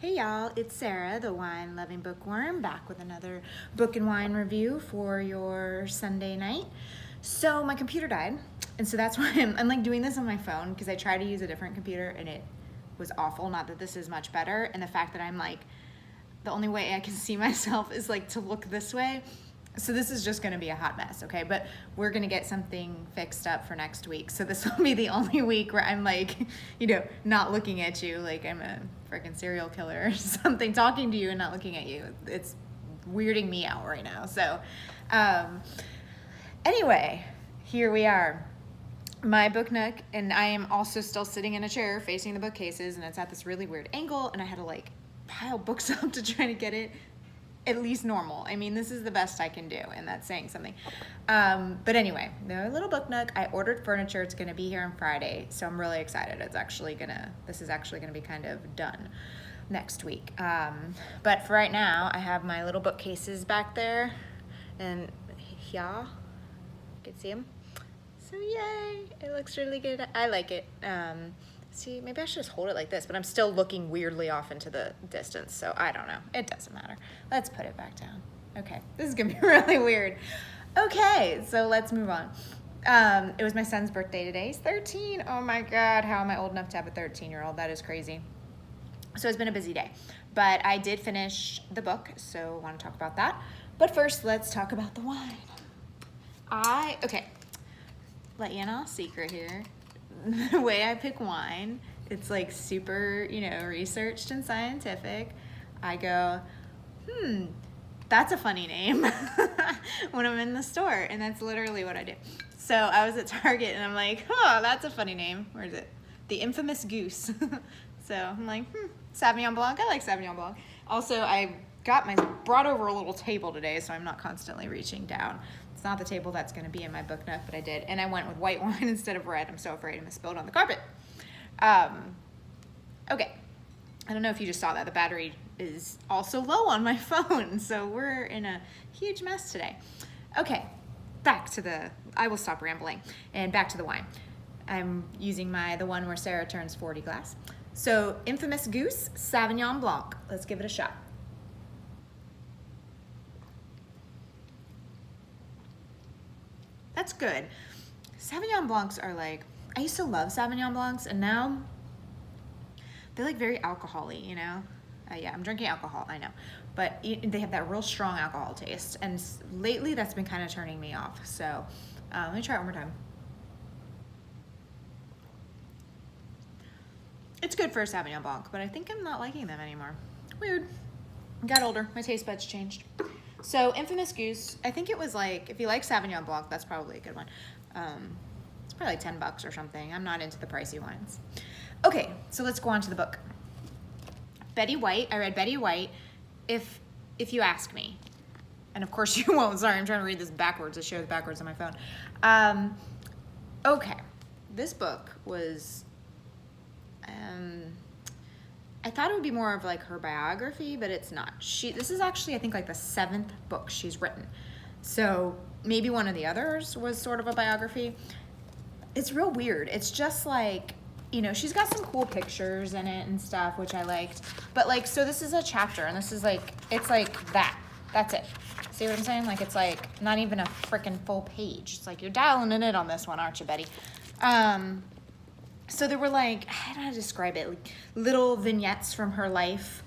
Hey y'all, it's Sarah, the wine-loving bookworm, back with another book and wine review for your Sunday night. So my computer died, and so that's why I'm like doing this on my phone because I tried to use a different computer and it was awful. Not that this is much better, and the fact that I'm like, the only way I can see myself is like to look this way. So this is just gonna be a hot mess, okay? But we're gonna get something fixed up for next week. So this will be the only week where I'm like, not looking at you like I'm a freaking serial killer or something, talking to you and not looking at you. It's weirding me out right now. So anyway, here we are. My book nook, and I am also still sitting in a chair facing the bookcases, and it's at this really weird angle, and I had to like pile books up to try to get it at least normal. I mean, this is the best I can do, and that's saying something. But anyway, the little book nook, I ordered furniture. It's gonna be here on Friday, so I'm really excited. This is actually gonna be kind of done next week. But for right now, I have my little bookcases back there, and yeah, you can see them. So yay, it looks really good. I like it. See, maybe I should just hold it like this, but I'm still looking weirdly off into the distance, so I don't know. It doesn't matter. Let's put it back down. Okay, this is gonna be really weird. Okay, so let's move on. It was my son's birthday today. He's 13. Oh my God, how am I old enough to have a 13-year-old? That is crazy. So it's been a busy day, but I did finish the book, so I want to talk about that. But first, let's talk about the wine. Okay, let you in on a secret here. The way I pick wine, it's like super, researched and scientific. I go, that's a funny name when I'm in the store, and that's literally what I do. So I was at Target and I'm like, oh, that's a funny name. Where is it? The infamous Goose. So I'm like, Sauvignon Blanc. I like Sauvignon Blanc. Also, I brought over a little table today, so I'm not constantly reaching down. It's not the table that's going to be in my book nook, but I did. And I went with white wine instead of red. I'm so afraid I'm going to spill it on the carpet. Okay. I don't know if you just saw that. The battery is also low on my phone, so we're in a huge mess today. Okay, I will stop rambling, and back to the wine. I'm using the one where Sarah turns 40 glass. So, infamous Goose Sauvignon Blanc. Let's give it a shot. That's good. Sauvignon Blancs are like, I used to love Sauvignon Blancs, and now they're like very alcohol-y, yeah, I'm drinking alcohol, I know. But they have that real strong alcohol taste, and lately that's been kind of turning me off. So let me try it one more time. It's good for a Sauvignon Blanc, but I think I'm not liking them anymore. Weird. Got older, my taste buds changed. So, Infamous Goose, I think it was like, if you like Sauvignon Blanc, that's probably a good one. It's probably like $10 or something. I'm not into the pricey wines. Okay, so let's go on to the book. Betty White, I read Betty White, if you ask me. And of course you won't, sorry, I'm trying to read this backwards. It shows backwards on my phone. Okay, this book was, I thought it would be more of like her biography, but it's not. This is actually, I think, like the 7th book she's written. So maybe one of the others was sort of a biography. It's real weird. It's just like, she's got some cool pictures in it and stuff, which I liked. But like, so this is a chapter, and this is like, it's like that. That's it. See what I'm saying? Like, it's like not even a freaking full page. It's like, you're dialing in it on this one, aren't you, Betty? So there were like, I don't know how to describe it, like little vignettes from her life,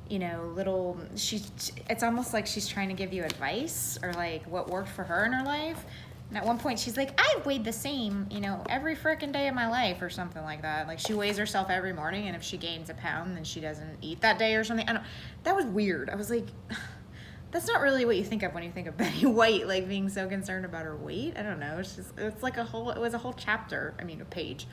it's almost like she's trying to give you advice or like what worked for her in her life. And at one point she's like, I've weighed the same, every freaking day of my life or something like that. Like she weighs herself every morning, and if she gains a pound, then she doesn't eat that day or something. That was weird. I was like, that's not really what you think of when you think of Betty White, like being so concerned about her weight. I don't know. It was a whole chapter, a page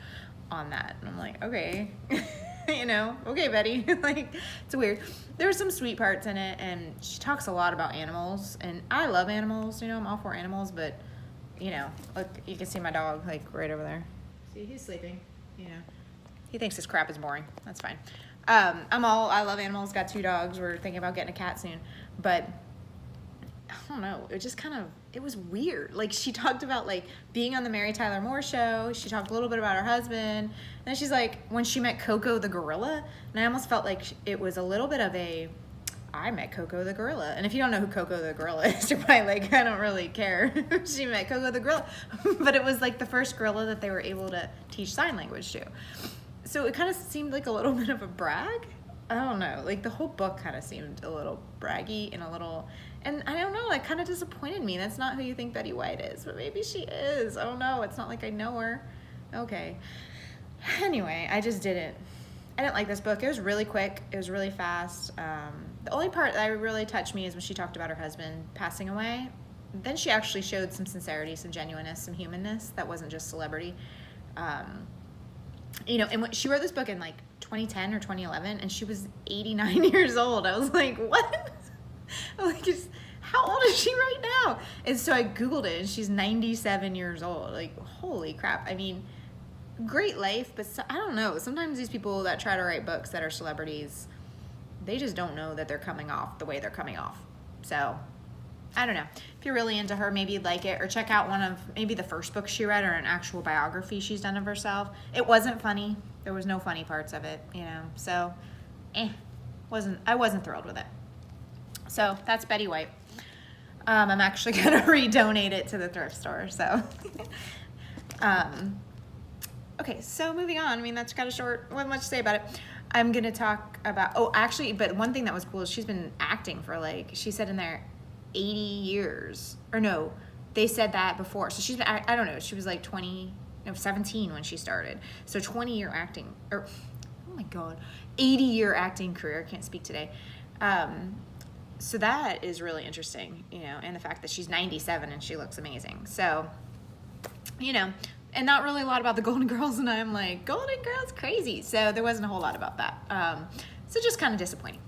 on that. And I'm like, okay, okay, Betty. Like, it's weird. There were some sweet parts in it, and she talks a lot about animals, and I love animals, I'm all for animals, but, look, you can see my dog, like, right over there. See, he's sleeping, He thinks this crap is boring. That's fine. I love animals, got 2 dogs. We're thinking about getting a cat soon, but I don't know. It just kind of it was weird. Like, she talked about like being on the Mary Tyler Moore show. She talked a little bit about her husband. And then she's like, when she met Coco the gorilla, and I almost felt like it was a little bit of a, I met Coco the gorilla. And if you don't know who Coco the gorilla is, you're probably like, I don't really care. She met Coco the gorilla. But it was like the first gorilla that they were able to teach sign language to. So it kind of seemed like a little bit of a brag. I don't know. Like, the whole book kind of seemed a little braggy and a little, and I don't know, that kind of disappointed me. That's not who you think Betty White is, but maybe she is. I don't know. It's not like I know her. Okay. Anyway, I didn't like this book. It was really quick. It was really fast. The only part that really touched me is when she talked about her husband passing away. Then she actually showed some sincerity, some genuineness, some humanness that wasn't just celebrity. You know, and when she wrote this book in like 2010 or 2011, and she was 89 years old. I was like, what? Like, how old is she right now? And so I Googled it, and she's 97 years old. Like, holy crap. I mean, great life, but I don't know. Sometimes these people that try to write books that are celebrities, they just don't know that they're coming off the way they're coming off. So, I don't know. If you're really into her, maybe you'd like it, or check out one of maybe the first book she read, or an actual biography she's done of herself. It wasn't funny. There was no funny parts of it, you know. So, I wasn't thrilled with it. So that's Betty White. I'm actually gonna redonate it to the thrift store. So, okay. So moving on. I mean, that's kind of short. Wasn't much to say about it. I'm gonna talk about. Oh, actually, but one thing that was cool is she's been acting for, like, she said in there, 80 years, or no, they said that before. So she's been, I don't know, she was like 17 when she started. So 20-year acting, or oh my God, 80-year acting career. Can't speak today. So that is really interesting, you know, and the fact that she's 97 and she looks amazing. So, you know, and not really a lot about the Golden Girls, and I'm like, Golden Girls, crazy. So there wasn't a whole lot about that. So just kind of disappointing.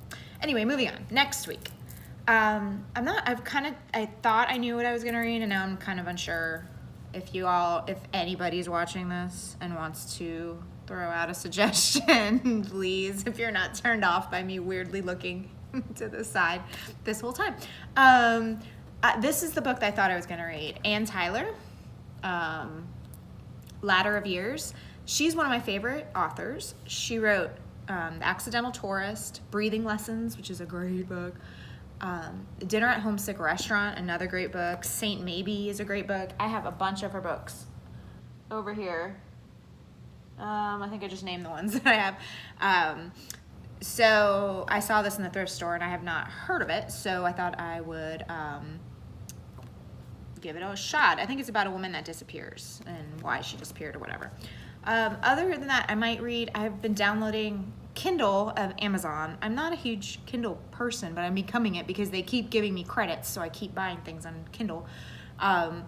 Anyway, moving on. Next week. I thought I knew what I was going to read, and now I'm kind of unsure. If anybody's watching this and wants to throw out a suggestion, please, if you're not turned off by me weirdly looking to the side this whole time. This is the book that I thought I was going to read. Ann Tyler, Ladder of Years. She's one of my favorite authors. She wrote The Accidental Tourist, Breathing Lessons, which is a great book. Dinner at Homesick Restaurant, another great book. Saint Maybe is a great book. I have a bunch of her books over here. I think I just named the ones that I have. So I saw this in the thrift store, and I have not heard of it, so I thought I would give it a shot. I think it's about a woman that disappears and why she disappeared or whatever. Other than that, I've been downloading Kindle of Amazon. I'm not a huge Kindle person, but I'm becoming it because they keep giving me credits, so I keep buying things on Kindle. I've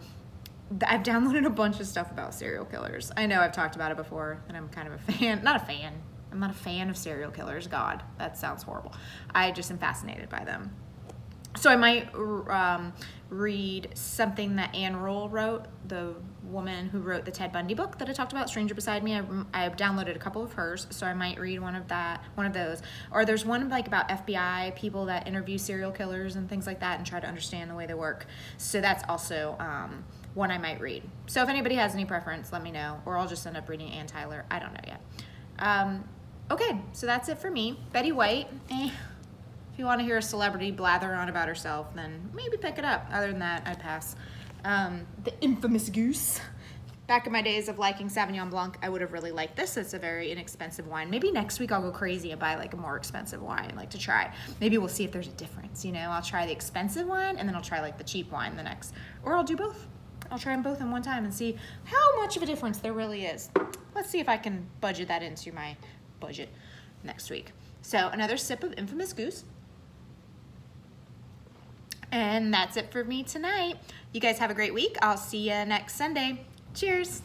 downloaded a bunch of stuff about serial killers. I know I've talked about it before, and I'm kind of I'm not a fan of serial killers. God, that sounds horrible. I just am fascinated by them. So I might read something that Anne Rule wrote, the woman who wrote the Ted Bundy book that I talked about, Stranger Beside Me. I've downloaded a couple of hers, so I might read one of those. Or there's one like about FBI people that interview serial killers and things like that and try to understand the way they work. So that's also one I might read. So if anybody has any preference, let me know, or I'll just end up reading Ann Tyler. I don't know yet. Okay, so that's it for me. Betty White, If you want to hear a celebrity blather on about herself, then maybe pick it up. Other than that, I'd pass. The infamous Goose. Back in my days of liking Sauvignon Blanc, I would have really liked this. It's a very inexpensive wine. Maybe next week I'll go crazy and buy like a more expensive wine, like to try. Maybe we'll see if there's a difference, you know. I'll try the expensive wine, and then I'll try like the cheap wine the next. Or I'll do both. I'll try them both in one time and see how much of a difference there really is. Let's see if I can budget that into my budget next week. So another sip of infamous Goose. And that's it for me tonight. You guys have a great week. I'll see you next Sunday. Cheers.